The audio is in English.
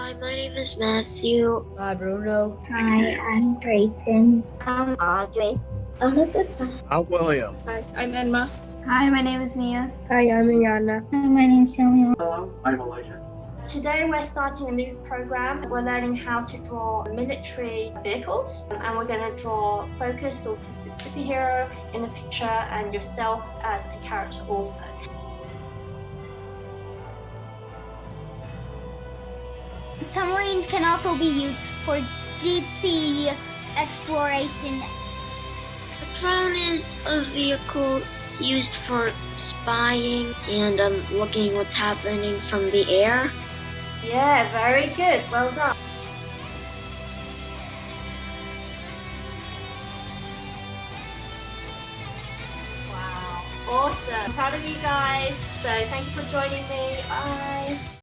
Hi, my name is Matthew. Hi, Bruno. Hi, I'm Grayson. I'm Audrey. Elizabeth. I'm William. Hi, I'm Enma. Hi, my name is Nia. Hi, I'm Ayana. Hi, my name's Sonia. Hello, I'm Elijah. Today we're starting a new program. We're learning how to draw military vehicles, and we're going to draw focused autistic superhero in the picture and yourself as a character also. Submarines can also be used for deep sea exploration. A drone is a vehicle used for spying and looking what's happening from the air. Yeah, very good. Well done. Wow, awesome. I'm proud of you guys. So thank you for joining me. Bye.